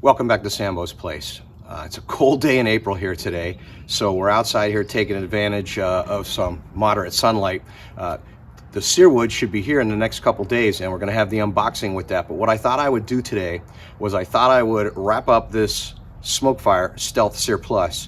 Welcome back to Sambo's Place. It's a cold day in April here today, so we're outside here taking advantage of some moderate sunlight. The Searwood should be here in the next couple days, and we're going to have the unboxing with that. But what I thought I would do today was I thought I would wrap up this SmokeFire Stealth Sear Plus,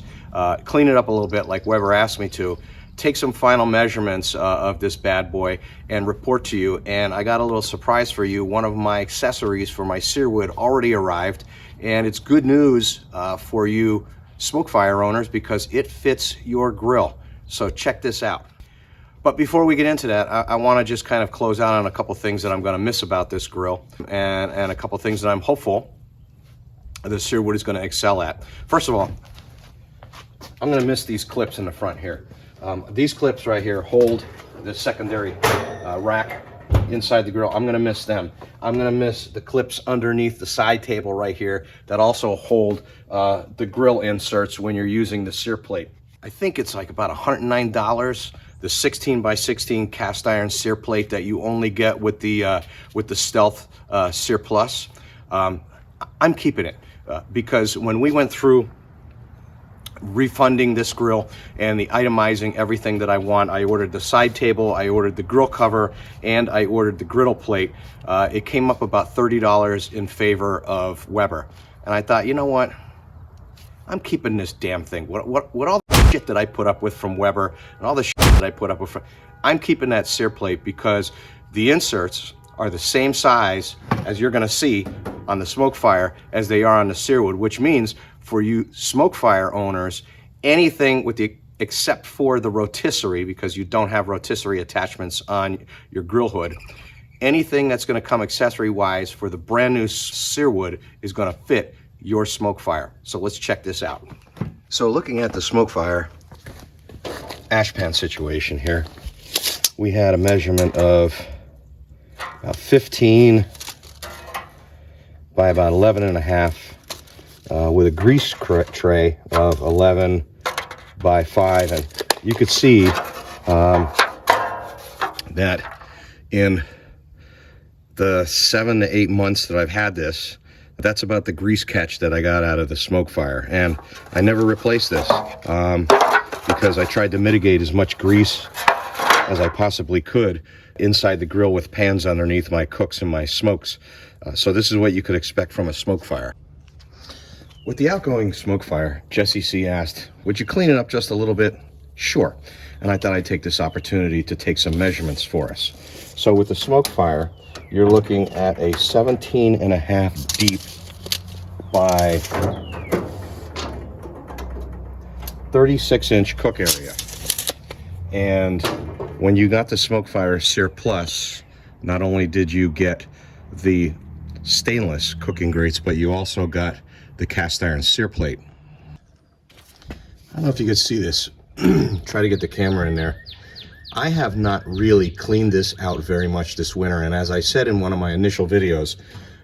clean it up a little bit like Weber asked me to, take some final measurements of this bad boy and report to you. And I got a little surprise for you. One of my accessories for my Searwood already arrived, and it's good news for you SmokeFire owners because it fits your grill. So check this out. But before we get into that, I want to just kind of close out on a couple things that I'm going to miss about this grill, and a couple things that I'm hopeful the Searwood is going to excel at. First of all, I'm going to miss these clips in the front here. These clips right here hold the secondary rack inside the grill. I'm going to miss them. I'm going to miss the clips underneath the side table right here that also hold the grill inserts when you're using the Sear Plate. I think it's like about $109, the 16 by 16 cast iron Sear Plate that you only get with the Stealth Sear Plus. I'm keeping it because when we went through refunding this grill and the itemizing everything that I want, I ordered the side table, I ordered the grill cover, and I ordered the griddle plate. It came up about $30 in favor of Weber, and I thought, you know what, I'm keeping this damn thing. What all the shit that I put up with from Weber and all the shit that I put up with from, I'm keeping that Sear Plate because the inserts are the same size as you're going to see on the SmokeFire as they are on the Searwood, which means for you SmokeFire owners, anything with the except for the rotisserie, because you don't have rotisserie attachments on your grill hood, anything that's going to come accessory wise for the brand new Searwood is going to fit your SmokeFire. So let's check this out. So looking at the SmokeFire Ashpan situation here, we had a measurement of about 15 by about 11 and a half with a grease tray of 11 by 5. And you could see that in the 7 to 8 months that I've had this, that's about the grease catch that I got out of the SmokeFire. And I never replaced this because I tried to mitigate as much grease as I possibly could inside the grill with pans underneath my cooks and my smokes. So this is what you could expect from a SmokeFire. With the outgoing SmokeFire, Jesse C asked, would you clean it up just a little bit? Sure. And I thought I'd take this opportunity to take some measurements for us. So with the SmokeFire, you're looking at a 17 and a half deep by 36-inch cook area. And when you got the SmokeFire Sear Plus, not only did you get the stainless cooking grates, but you also got the cast iron Sear Plate. I don't know if you could see this. Try to get the camera in there. I have not really cleaned this out very much this winter, and as I said in one of my initial videos,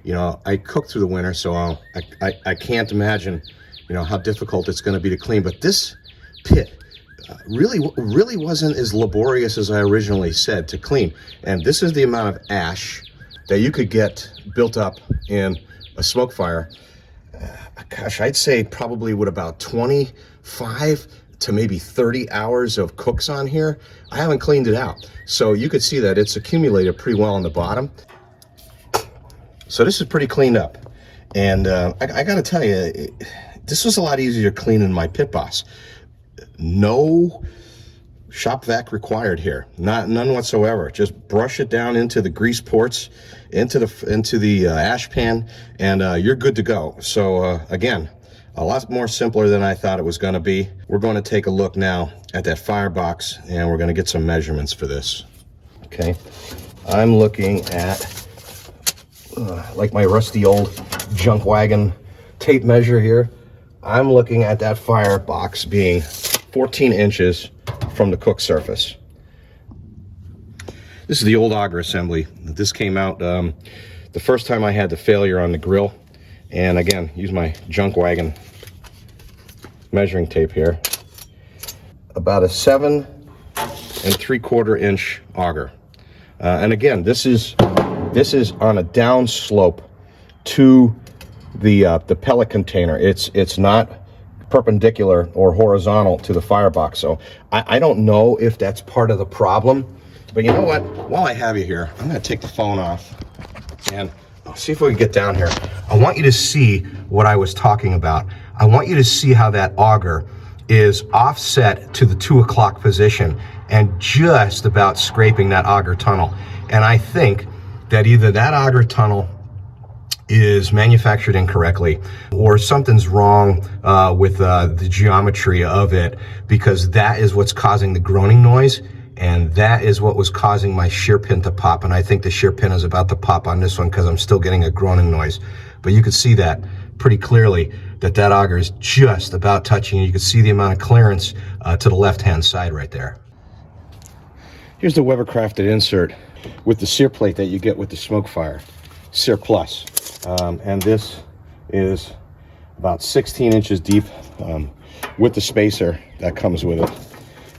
you know, I cook through the winter, so I can't imagine, you know, how difficult it's going to be to clean. But this pit really wasn't as laborious as I originally said to clean. And this is the amount of ash that you could get built up in a SmokeFire. Gosh, I'd say probably with about 25 to maybe 30 hours of cooks on here. I haven't cleaned it out. So you could see that it's accumulated pretty well on the bottom. So this is pretty cleaned up. And I gotta tell you, this was a lot easier cleaning my Pit Boss. No shop vac required here, none whatsoever. Just brush it down into the grease ports, into the ash pan, and you're good to go. So again, a lot more simpler than I thought it was going to be. We're going to take a look now at that Firebox, and we're going to get some measurements for this. Okay, I'm looking at like my rusty old junk wagon tape measure here. I'm looking at that Firebox being 14 inches from the cook surface. This is the old auger assembly. This came out the first time I had the failure on the grill. And again, use my junk wagon measuring tape here. About a 7 3/4 inch auger. And again, this is on a down slope to the pellet container. It's not perpendicular or horizontal to the firebox. So I don't know if that's part of the problem, but you know what? While I have you here, I'm gonna take the phone off and I'll see if we can get down here. I want you to see what I was talking about. I want you to see how that auger is offset to the 2 o'clock position and just about scraping that auger tunnel. And I think that either that auger tunnel is manufactured incorrectly or something's wrong with the geometry of it, because that is what's causing the groaning noise, and that is what was causing my shear pin to pop. And I think the shear pin is about to pop on this one because I'm still getting a groaning noise. But you can see that pretty clearly, that auger is just about touching. You can see the amount of clearance to the left-hand side right there. Here's the Weber crafted insert with the sear plate that you get with the SmokeFire Sear Plus. And this is about 16 inches deep with the spacer that comes with it.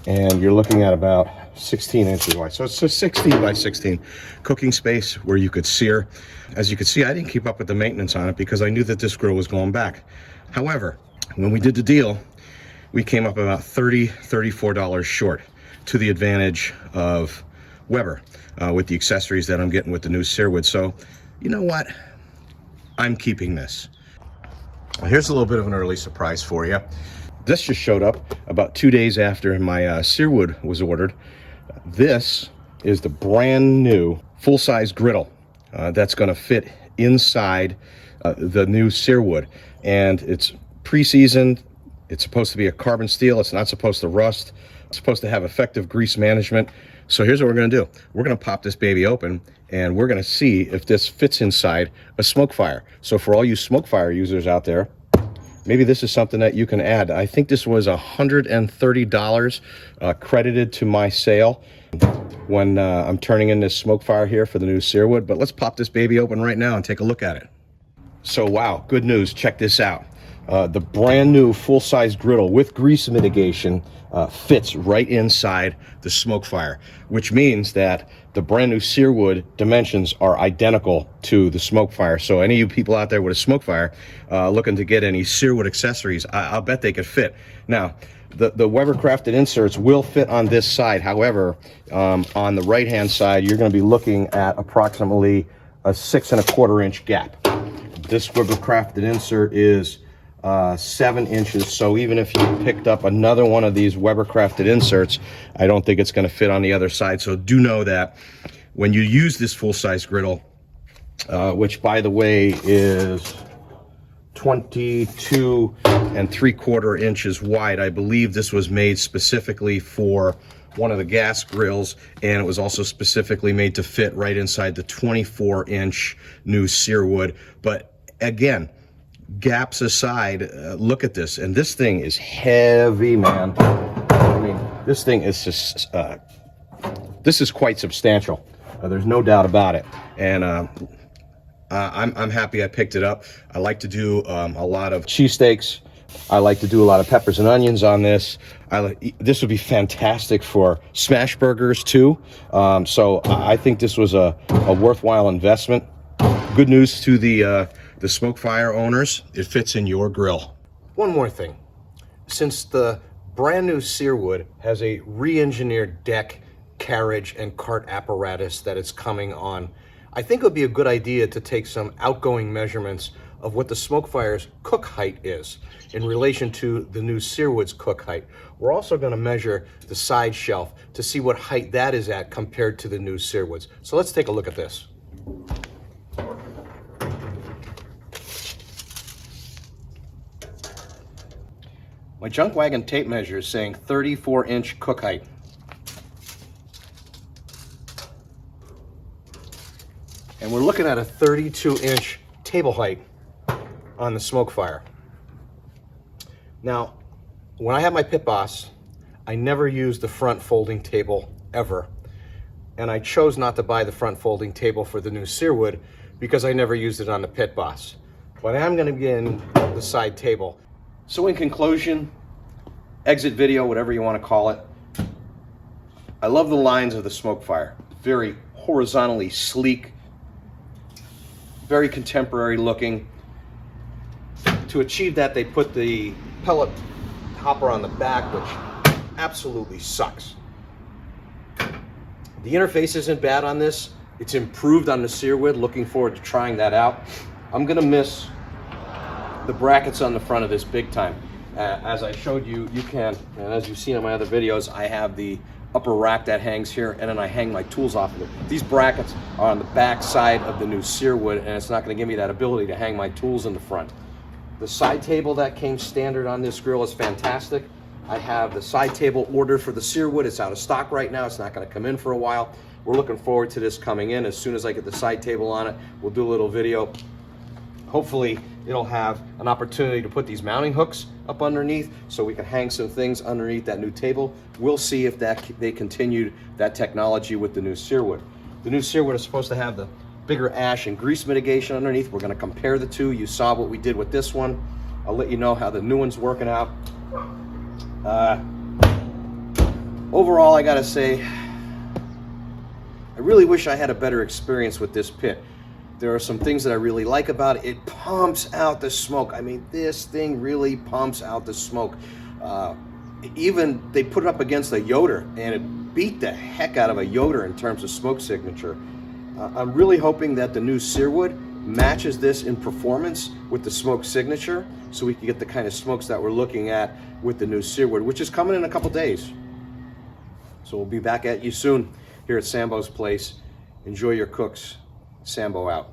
And you're looking at about 16 inches wide. So it's a 16 by 16 cooking space where you could sear. As you can see, I didn't keep up with the maintenance on it because I knew that this grill was going back. However, when we did the deal, we came up about $34 short, to the advantage of Weber with the accessories that I'm getting with the new Searwood. So, you know what? I'm keeping this. Well, here's a little bit of an early surprise for you. This just showed up about 2 days after my Searwood was ordered. This is the brand new full-size griddle that's going to fit inside the new Searwood, and it's pre-seasoned. It's supposed to be a carbon steel. It's not supposed to rust. It's supposed to have effective grease management. So here's what we're going to do. We're going to pop this baby open, and we're going to see if this fits inside a SmokeFire. So for all you SmokeFire users out there, maybe this is something that you can add. I think this was $130 credited to my sale when I'm turning in this SmokeFire here for the new Searwood. But let's pop this baby open right now and take a look at it. So wow, good news. Check this out. The brand new full-size griddle with grease mitigation fits right inside the SmokeFire, which means that the brand new Searwood Dimensions are identical to the SmokeFire. So any of you people out there with a SmokeFire looking to get any Searwood accessories, I'll bet they could fit. Now, the Weber crafted inserts will fit on this side. However, on the right-hand side, you're going to be looking at approximately a 6 1/4 inch gap. This Griddle crafted insert is 7 inches, so even if you picked up another one of these Weber crafted inserts, I don't think it's going to fit on the other side. So do know that when you use this full-size griddle, which by the way is 22 3/4 inches wide, I believe this was made specifically for one of the gas grills, and it was also specifically made to fit right inside the 24-inch new Searwood. But again, gaps aside, look at this, and this thing is heavy, man. I mean, this thing is just this is quite substantial. There's no doubt about it, and I'm happy I picked it up. I like to do a lot of cheesesteaks. I like to do a lot of peppers and onions on this. This would be fantastic for smash burgers too. So I think this was a worthwhile investment. Good news to the SmokeFire owners, it fits in your grill. One more thing. Since the brand new Searwood has a re-engineered deck, carriage, and cart apparatus that it's coming on, I think it would be a good idea to take some outgoing measurements of what the SmokeFire's cook height is in relation to the new Searwood's cook height. We're also going to measure the side shelf to see what height that is at compared to the new Searwood's. So let's take a look at this. My junk wagon tape measure is saying 34-inch cook height. And we're looking at a 32-inch table height on the SmokeFire. Now, when I have my Pit Boss, I never use the front folding table ever. And I chose not to buy the front folding table for the new Searwood because I never used it on the Pit Boss. But I am going to begin the side table. So in conclusion, exit video, whatever you want to call it, I love the lines of the SmokeFire. Very horizontally sleek, very contemporary looking. to achieve that, they put the pellet hopper on the back, which absolutely sucks. The interface isn't bad on this. It's improved on the Searwood. Looking forward to trying that out. I'm gonna miss the brackets on the front of this big time. As I showed you, you can, and as you've seen in my other videos, I have the upper rack that hangs here, and then I hang my tools off of it. These brackets are on the back side of the new Searwood, and it's not gonna give me that ability to hang my tools in the front. The side table that came standard on this grill is fantastic. I have the side table ordered for the Searwood. It's out of stock right now. It's not gonna come in for a while. We're looking forward to this coming in. As soon as I get the side table on it, we'll do a little video. Hopefully it'll have an opportunity to put these mounting hooks up underneath so we can hang some things underneath that new table. We'll see if they continued that technology with the new Searwood. The new Searwood is supposed to have the bigger ash and grease mitigation underneath. We're gonna compare the two. You saw what we did with this one. I'll let you know how the new one's working out. Overall, I gotta say, I really wish I had a better experience with this pit. There are some things that I really like about it. It pumps out the smoke. I mean, this thing really pumps out the smoke. Even they put it up against a Yoder, and it beat the heck out of a Yoder in terms of smoke signature. I'm really hoping that the new Searwood matches this in performance with the smoke signature, so we can get the kind of smokes that we're looking at with the new Searwood, which is coming in a couple days. So we'll be back at you soon here at Sambo's place. Enjoy your cooks. Sambo out.